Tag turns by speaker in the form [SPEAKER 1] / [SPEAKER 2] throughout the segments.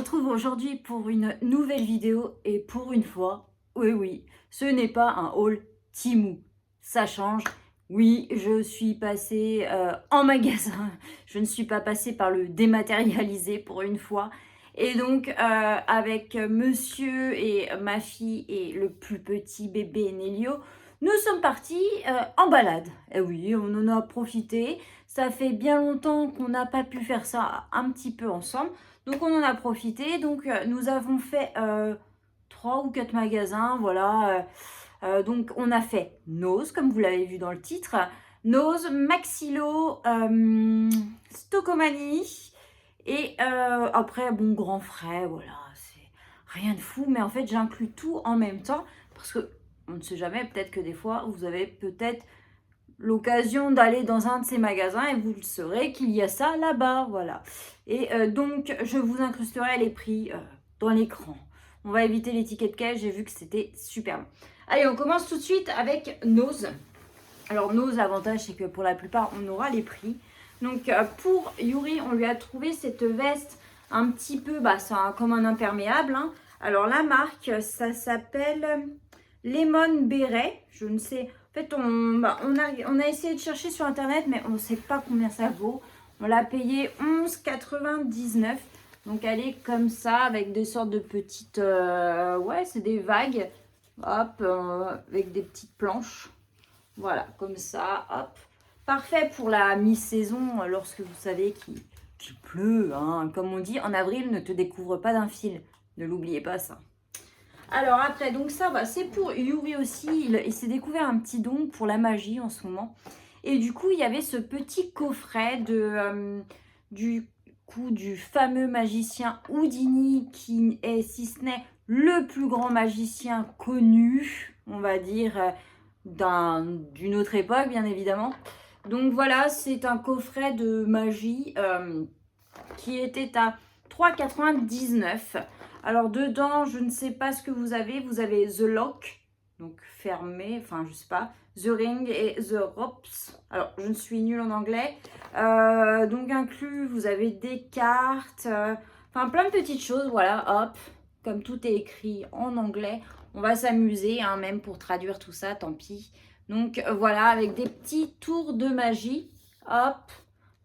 [SPEAKER 1] retrouve aujourd'hui pour une nouvelle vidéo et pour une fois, oui, ce n'est pas un haul Temu. Ça change. Oui, je suis passée en magasin. Je ne suis pas passée par le dématérialisé pour une fois. Et donc, avec monsieur et ma fille et le plus petit bébé Nélio, nous sommes partis en balade. Et oui, on en a profité. Ça fait bien longtemps qu'on n'a pas pu faire ça un petit peu ensemble. Donc on en a profité. Donc nous avons fait 3 ou 4 magasins. Voilà. Donc on a fait Nose, comme vous l'avez vu dans le titre. Nose, Maxilo, Stocomanie. Et après, bon, grand frais, voilà. C'est rien de fou. Mais en fait, j'inclus tout en même temps. Parce que on ne sait jamais, peut-être que des fois, vous avez peut-être l'occasion d'aller dans un de ces magasins et vous le saurez qu'il y a ça là-bas, voilà. Et donc, je vous incrusterai les prix dans l'écran. On va éviter les tickets de caisse, j'ai vu que c'était super bon. Allez, on commence tout de suite avec Nose. Alors, Nose, l'avantage, c'est que pour la plupart, on aura les prix. Donc, pour Yuri, on lui a trouvé cette veste un petit peu, c'est comme un imperméable, hein. Alors, la marque, ça s'appelle Lemon Beret. Je ne sais. En fait, on a essayé de chercher sur internet, mais on ne sait pas combien ça vaut. On l'a payé 11,99 €. Donc, elle est comme ça, avec des sortes de petites. Ouais, c'est des vagues. Hop, avec des petites planches. Voilà, comme ça, hop. Parfait pour la mi-saison, lorsque vous savez qu'il pleut, hein. Comme on dit, en avril, ne te découvre pas d'un fil. Ne l'oubliez pas, ça. Alors après, donc ça, c'est pour Yuri aussi. Il s'est découvert un petit don pour la magie en ce moment. Et du coup, il y avait ce petit coffret du fameux magicien Houdini, qui est, si ce n'est le plus grand magicien connu, on va dire, d'une autre époque, bien évidemment. Donc voilà, c'est un coffret de magie qui était à 3,99 €. Alors dedans, je ne sais pas ce que vous avez. Vous avez The Lock, donc fermé, enfin je sais pas. The Ring et The Ropes. Alors je ne suis nulle en anglais. Donc inclus, vous avez des cartes, enfin plein de petites choses. Voilà, hop, comme tout est écrit en anglais, on va s'amuser, hein, même pour traduire tout ça, tant pis. Donc voilà, avec des petits tours de magie, hop.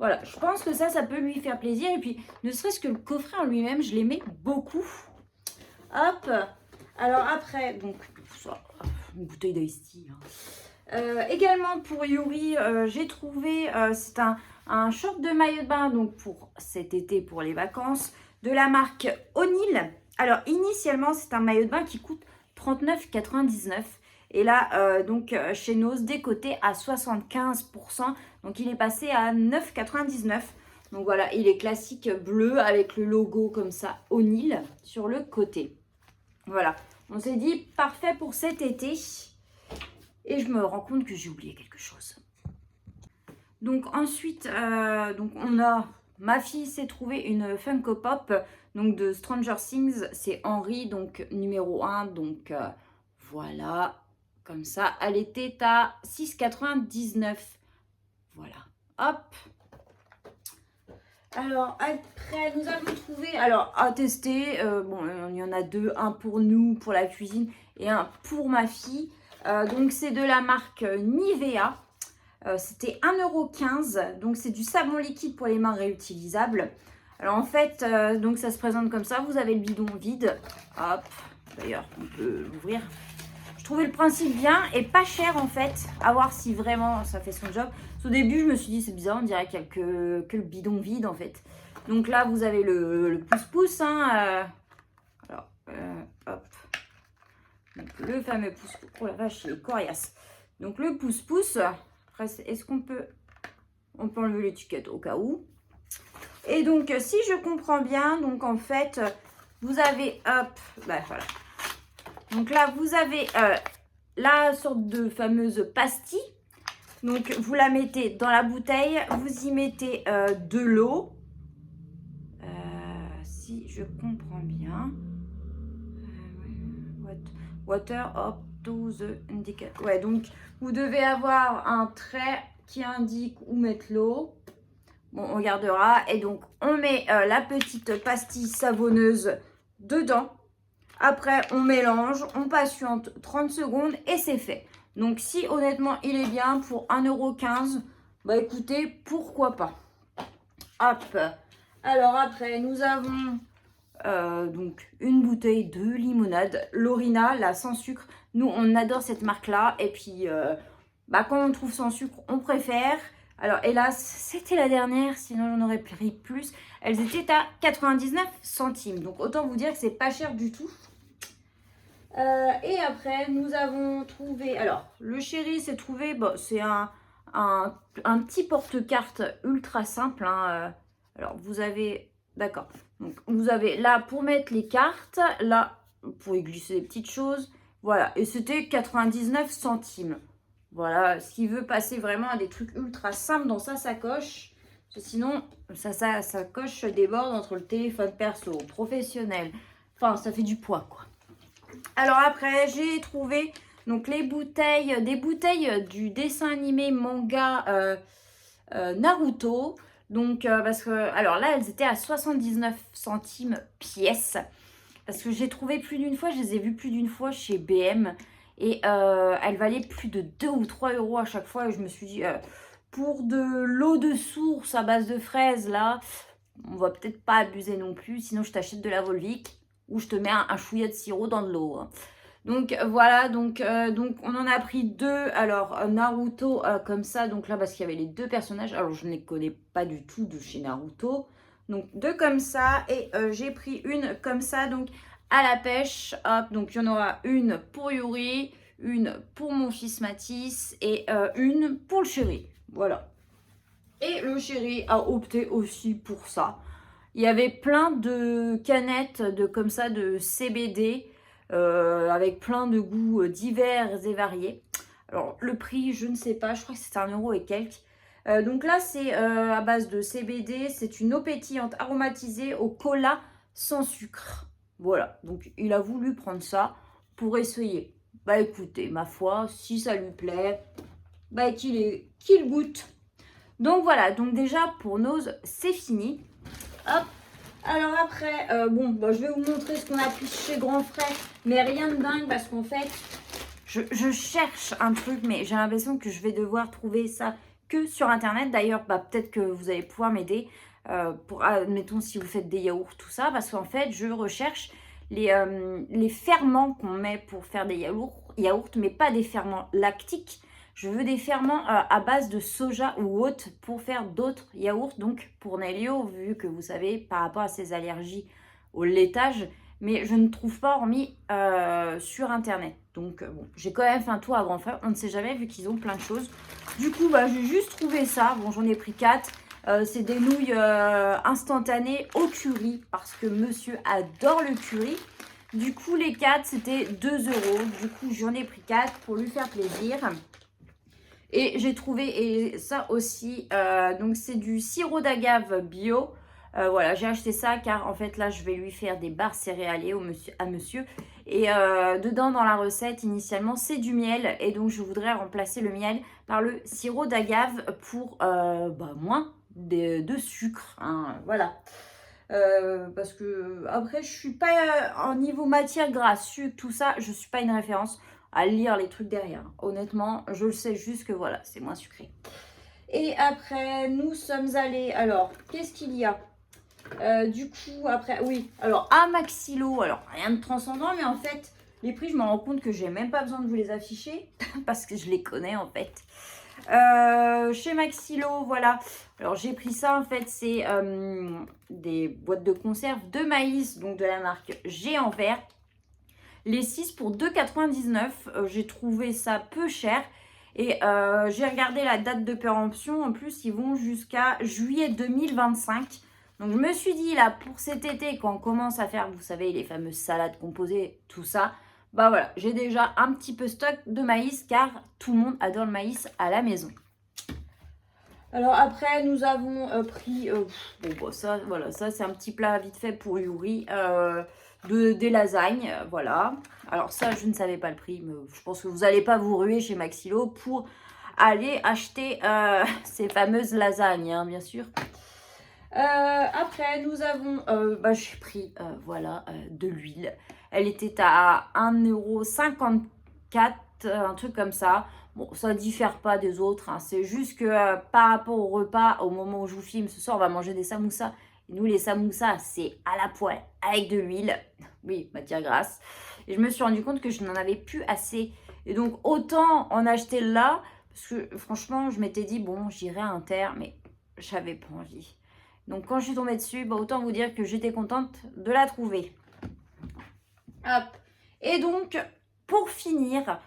[SPEAKER 1] Voilà, je pense que ça peut lui faire plaisir. Et puis, ne serait-ce que le coffret en lui-même, je l'aimais beaucoup. Hop. Alors après, donc, une bouteille d'Ice Tea. Également pour Yuri, j'ai trouvé, c'est un short de maillot de bain, donc pour cet été, pour les vacances, de la marque O'Neill. Alors, initialement, c'est un maillot de bain qui coûte 39,99 €. Et là, donc, chez Nose, décoté à 75%. Donc, il est passé à 9,99 €. Donc, voilà, il est classique bleu avec le logo comme ça, O'Neill, sur le côté. Voilà, on s'est dit parfait pour cet été. Et je me rends compte que j'ai oublié quelque chose. Donc, ensuite, ma fille s'est trouvé une Funko Pop, donc de Stranger Things. C'est Henry, donc numéro 1. Donc, voilà. Comme ça, elle était à 6,99 €. Voilà, hop. Alors, après, nous avons trouvé, alors, à tester, il y en a deux, un pour nous, pour la cuisine, et un pour ma fille. Donc, c'est de la marque Nivea. C'était 1,15 €. Donc, c'est du savon liquide pour les mains réutilisable. Alors, en fait, donc ça se présente comme ça. Vous avez le bidon vide. Hop, d'ailleurs, on peut l'ouvrir. Je trouvais le principe bien et pas cher en fait, à voir si vraiment ça fait son job. Au début, je me suis dit c'est bizarre, on dirait qu'il n'y a que le bidon vide en fait. Donc là, vous avez le pouce-pouce, hein, alors, hop. Donc, le fameux pouce-pouce. Oh la vache, il est coriace. Donc le pouce-pouce. Après, est-ce qu'on peut... On peut enlever l'étiquette au cas où. Et donc, si je comprends bien, donc en fait, vous avez, hop, voilà. Donc là, vous avez la sorte de fameuse pastille. Donc, vous la mettez dans la bouteille. Vous y mettez de l'eau. Si je comprends bien. Water up to the indicator. Ouais, donc, vous devez avoir un trait qui indique où mettre l'eau. Bon, on gardera. Et donc, on met la petite pastille savonneuse dedans. Après, on mélange, on patiente 30 secondes et c'est fait. Donc, si honnêtement, il est bien pour 1,15 €, bah écoutez, pourquoi pas. Hop. Alors après, nous avons donc une bouteille de limonade. Lorina, là, sans sucre. Nous, on adore cette marque-là. Et puis, bah, quand on trouve sans sucre, on préfère. Alors, hélas, c'était la dernière, sinon j'en aurais pris plus. Elles étaient à 99 centimes. Donc, autant vous dire que c'est pas cher du tout. Et après, nous avons trouvé... Alors, le chéri, c'est trouvé... Bon, c'est un petit porte-carte ultra simple. Hein. Alors, vous avez... D'accord. Donc, vous avez là pour mettre les cartes. Là, vous pouvez glisser des petites choses. Voilà. Et c'était 99 centimes. Voilà. S'il veut passer vraiment à des trucs ultra simples dans sa sacoche. Parce que sinon, sa sacoche déborde entre le téléphone perso, professionnel. Enfin, ça fait du poids, quoi. Alors après, j'ai trouvé donc des bouteilles du dessin animé manga Naruto. Donc, parce que, alors là, elles étaient à 79 centimes pièce. Parce que j'ai trouvé plus d'une fois, je les ai vues plus d'une fois chez BM. Et elles valaient plus de 2 ou 3 € à chaque fois. Et je me suis dit, pour de l'eau de source à base de fraises, là, on va peut-être pas abuser non plus. Sinon, je t'achète de la Volvic ou je te mets un chouïa de sirop dans de l'eau. Hein. Donc voilà, donc on en a pris deux. Alors Naruto comme ça, donc là parce qu'il y avait les deux personnages. Alors je ne les connais pas du tout de chez Naruto. Donc deux comme ça et j'ai pris une comme ça, donc à la pêche. Hop, donc il y en aura une pour Yuri, une pour mon fils Mathis et une pour le chéri. Voilà. Et le chéri a opté aussi pour ça. Il y avait plein de canettes comme ça de CBD avec plein de goûts divers et variés. Alors le prix, je ne sais pas, je crois que c'était 1 € et quelques. Donc là, c'est à base de CBD. C'est une eau pétillante aromatisée au cola sans sucre. Voilà, donc il a voulu prendre ça pour essayer. Bah écoutez, ma foi, si ça lui plaît, bah qu'il goûte. Donc voilà, donc déjà pour Nose, c'est fini. Hop. Alors après, bon, bah, je vais vous montrer ce qu'on a pris chez Grand Frais, mais rien de dingue parce qu'en fait, je cherche un truc, mais j'ai l'impression que je vais devoir trouver ça que sur Internet. D'ailleurs, bah, peut-être que vous allez pouvoir m'aider pour, admettons, si vous faites des yaourts, tout ça, parce qu'en fait, je recherche les ferments qu'on met pour faire des yaourts, mais pas des ferments lactiques. Je veux des ferments à base de soja ou autre pour faire d'autres yaourts. Donc pour Nelio, vu que vous savez, par rapport à ses allergies au laitage, mais je ne trouve pas hormis sur Internet. Donc bon, j'ai quand même fait un tour à Grand Frais. On ne sait jamais vu qu'ils ont plein de choses. Du coup, bah, j'ai juste trouvé ça. Bon, j'en ai pris 4. C'est des nouilles instantanées au curry parce que monsieur adore le curry. Du coup, les 4, c'était 2 €. Du coup, j'en ai pris 4 pour lui faire plaisir. Et j'ai trouvé, et ça aussi, donc c'est du sirop d'agave bio. Voilà, j'ai acheté ça car en fait là, je vais lui faire des barres céréaliers à monsieur. Et dedans, dans la recette, initialement, c'est du miel. Et donc, je voudrais remplacer le miel par le sirop d'agave pour moins de sucre. Hein, voilà. Parce que après, je suis pas en niveau matière grasse, sucre, tout ça, je suis pas une référence à lire les trucs derrière. Honnêtement, je le sais juste que voilà, c'est moins sucré. Et après, nous sommes allés... Alors, qu'est-ce qu'il y a du coup, après... Oui, alors, à Maxilo, alors, rien de transcendant, mais en fait, les prix, je me rends compte que j'ai même pas besoin de vous les afficher, parce que je les connais, en fait. Chez Maxilo, voilà. Alors, j'ai pris ça, en fait, c'est des boîtes de conserve de maïs, donc de la marque Géant Vert. Les 6 pour 2,99 €. J'ai trouvé ça peu cher. Et j'ai regardé la date de péremption. En plus, ils vont jusqu'à juillet 2025. Donc, je me suis dit, là, pour cet été, quand on commence à faire, vous savez, les fameuses salades composées, tout ça, bah voilà, j'ai déjà un petit peu stock de maïs car tout le monde adore le maïs à la maison. Alors après, nous avons pris, bon, bah, ça, voilà, ça c'est un petit plat vite fait pour Yuri. Des lasagnes, voilà. Alors ça, je ne savais pas le prix, mais je pense que vous n'allez pas vous ruer chez Maxilo pour aller acheter ces fameuses lasagnes, hein, bien sûr. Après, nous avons, j'ai pris, voilà, de l'huile. Elle était à 1,54 €, un truc comme ça. Bon, ça diffère pas des autres, hein. C'est juste que par rapport au repas, au moment où je vous filme, ce soir, on va manger des samoussas. Et nous, les samoussas, c'est à la poêle avec de l'huile. Oui, matière grasse. Et je me suis rendu compte que je n'en avais plus assez. Et donc, autant en acheter là, parce que franchement, je m'étais dit, bon, j'irai à Inter, mais j'avais pas envie. Donc quand je suis tombée dessus, autant vous dire que j'étais contente de la trouver. Hop. Et donc, pour finir,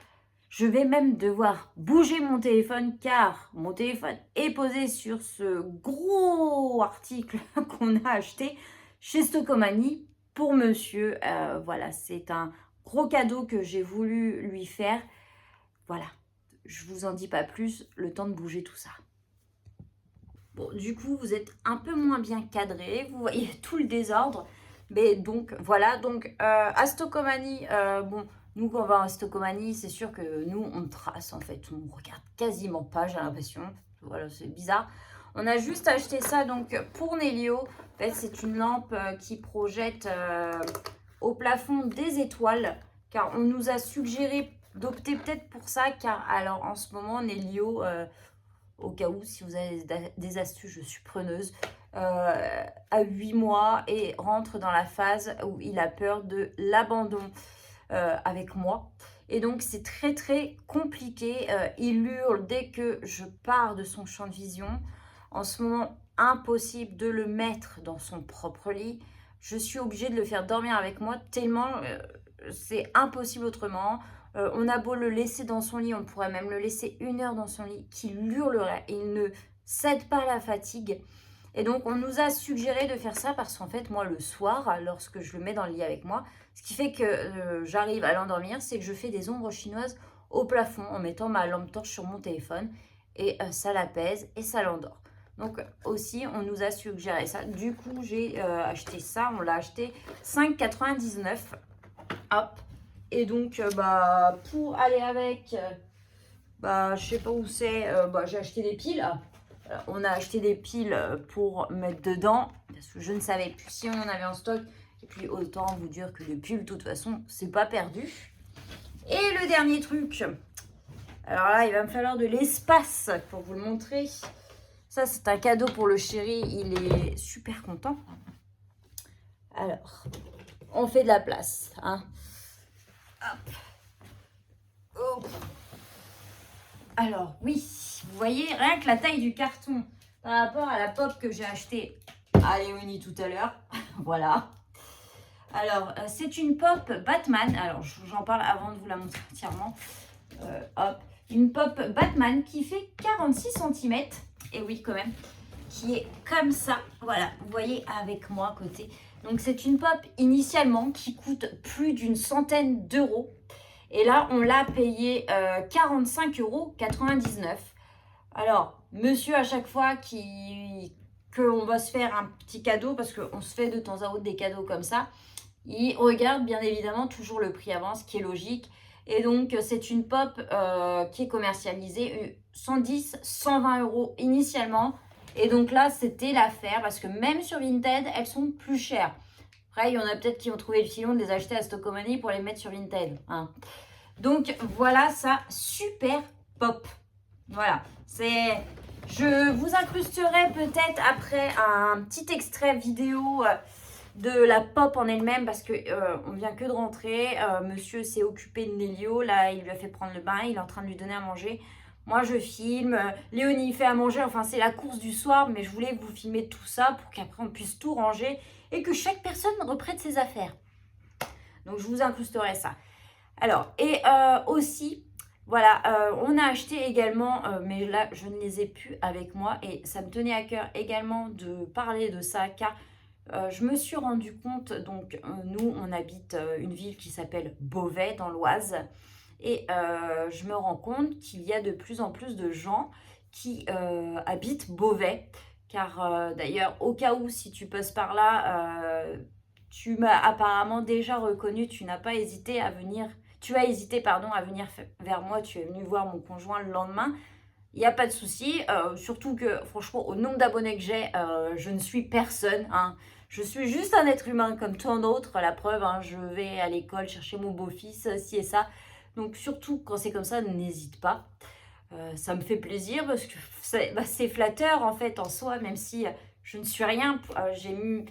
[SPEAKER 1] je vais même devoir bouger mon téléphone car mon téléphone est posé sur ce gros article qu'on a acheté chez Stocomanie pour monsieur. Voilà, c'est un gros cadeau que j'ai voulu lui faire. Voilà, je vous en dis pas plus, le temps de bouger tout ça. Bon, du coup, vous êtes un peu moins bien cadré, vous voyez tout le désordre. Mais donc, voilà, donc à Stocomanie, nous quand on va à Stocomanie, c'est sûr que nous, on trace en fait, on regarde quasiment pas, j'ai l'impression. Voilà, c'est bizarre. On a juste acheté ça donc pour Nélio. En fait, c'est une lampe qui projette au plafond des étoiles, car on nous a suggéré d'opter peut-être pour ça, car alors en ce moment, Nélio... au cas où, si vous avez des astuces, je suis preneuse, à 8 mois et rentre dans la phase où il a peur de l'abandon avec moi. Et donc, c'est très, très compliqué. Il hurle dès que je pars de son champ de vision. En ce moment, impossible de le mettre dans son propre lit. Je suis obligée de le faire dormir avec moi tellement c'est impossible autrement. On a beau le laisser dans son lit, on pourrait même le laisser 1 heure dans son lit, qu'il hurlerait. Il ne cède pas à la fatigue. Et donc, on nous a suggéré de faire ça parce qu'en fait, moi, le soir, lorsque je le mets dans le lit avec moi, ce qui fait que j'arrive à l'endormir, c'est que je fais des ombres chinoises au plafond en mettant ma lampe torche sur mon téléphone. Et ça l'apaise et ça l'endort. Donc, aussi, on nous a suggéré ça. Du coup, j'ai acheté ça. On l'a acheté 5,99 €. Hop. Et donc, pour aller avec, je sais pas où c'est, j'ai acheté des piles. On a acheté des piles pour mettre dedans, parce que je ne savais plus si on en avait en stock. Et puis, autant vous dire que les piles, de toute façon, c'est pas perdu. Et le dernier truc, alors là, il va me falloir de l'espace pour vous le montrer. Ça, c'est un cadeau pour le chéri, il est super content. Alors, on fait de la place, hein. Hop. Oh. Alors, oui, vous voyez, rien que la taille du carton par rapport à la pop que j'ai achetée à Léonie tout à l'heure. Voilà. Alors, c'est une pop Batman. Alors, j'en parle avant de vous la montrer entièrement. Hop. Une pop Batman qui fait 46 cm. Et oui, quand même. Qui est comme ça. Voilà, vous voyez avec moi à côté. Donc, c'est une pop initialement qui coûte plus d'une centaine d'euros. Et là, on l'a payé 45,99 €. Alors, monsieur, à chaque fois qu'on va se faire un petit cadeau, parce qu'on se fait de temps à autre des cadeaux comme ça, il regarde bien évidemment toujours le prix avant, ce qui est logique. Et donc, c'est une pop qui est commercialisée 110, 120 € initialement. Et donc là, c'était l'affaire, parce que même sur Vinted, elles sont plus chères. Après, il y en a peut-être qui ont trouvé le filon de les acheter à Stocomanie pour les mettre sur Vinted. Hein. Donc, voilà ça, super pop. Voilà, je vous incrusterai peut-être après un petit extrait vidéo de la pop en elle-même parce que on vient que de rentrer. Monsieur s'est occupé de Nélio, là, il lui a fait prendre le bain, il est en train de lui donner à manger. Moi, je filme. Léonie fait à manger. Enfin, c'est la course du soir, mais je voulais vous filmer tout ça pour qu'après, on puisse tout ranger et que chaque personne reprenne ses affaires. Donc, je vous incrusterai ça. Alors, et aussi, voilà, on a acheté également, mais là, je ne les ai plus avec moi. Et ça me tenait à cœur également de parler de ça, car je me suis rendu compte, donc nous, on habite une ville qui s'appelle Beauvais, dans l'Oise. Et je me rends compte qu'il y a de plus en plus de gens qui habitent Beauvais. Car d'ailleurs, au cas où, si tu passes par là, tu m'as apparemment déjà reconnu, tu n'as pas hésité à venir... Tu as hésité, pardon, à venir vers moi. Tu es venu voir mon conjoint le lendemain. il n'y a pas de souci. Surtout que, franchement, au nombre d'abonnés que j'ai, je ne suis personne, hein. Je suis juste un être humain comme tant d'autres. La preuve, hein, je vais à l'école chercher mon beau-fils, ci et ça. Donc, surtout quand c'est comme ça, n'hésite pas. Ça me fait plaisir parce que c'est flatteur en fait en soi, même si je ne suis rien. J'ai eu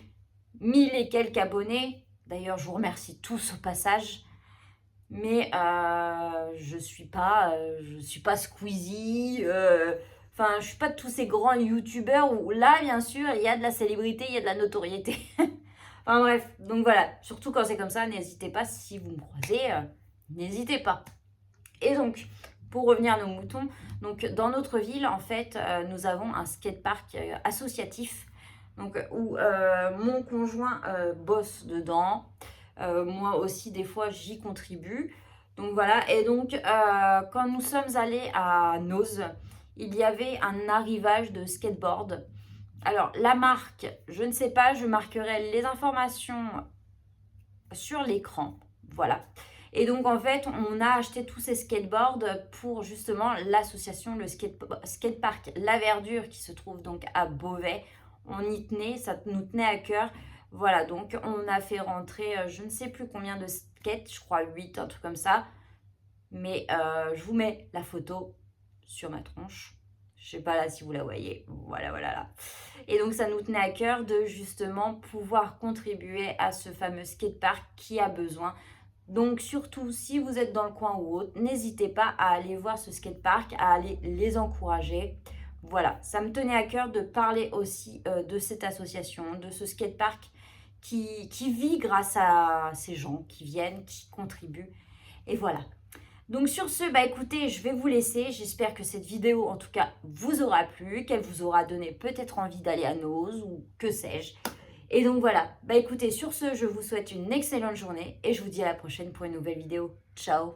[SPEAKER 1] 1000 et quelques abonnés. D'ailleurs, je vous remercie tous au passage. Mais je suis pas Squeezie. Enfin, je suis pas de tous ces grands youtubeurs où là, bien sûr, il y a de la célébrité, il y a de la notoriété. Enfin bref, donc voilà. Surtout quand c'est comme ça, n'hésitez pas si vous me croisez, n'hésitez pas. Et donc, pour revenir à nos moutons, donc dans notre ville, en fait, nous avons un skatepark associatif, donc où mon conjoint bosse dedans. Moi aussi, des fois, j'y contribue. Donc voilà. Et donc, quand nous sommes allés à Noz, il y avait un arrivage de skateboard. Alors, la marque, je ne sais pas, je marquerai les informations sur l'écran. Voilà. Et donc, en fait, on a acheté tous ces skateboards pour justement l'association, le skatepark La Verdure qui se trouve donc à Beauvais. On y tenait, ça nous tenait à cœur. Voilà, donc on a fait rentrer je ne sais plus combien de skates, je crois 8, un truc comme ça. Mais je vous mets la photo sur ma tronche. Je sais pas là si vous la voyez. Voilà, voilà, là. Et donc, ça nous tenait à cœur de justement pouvoir contribuer à ce fameux skatepark qui a besoin. Donc, surtout, si vous êtes dans le coin ou autre, n'hésitez pas à aller voir ce skatepark, à aller les encourager. Voilà, ça me tenait à cœur de parler aussi de cette association, de ce skatepark qui vit grâce à ces gens qui viennent, qui contribuent. Et voilà. Donc sur ce, bah écoutez, je vais vous laisser. J'espère que cette vidéo, en tout cas, vous aura plu, qu'elle vous aura donné peut-être envie d'aller à Noz ou que sais-je. Et donc voilà, bah écoutez, sur ce, je vous souhaite une excellente journée et je vous dis à la prochaine pour une nouvelle vidéo. Ciao!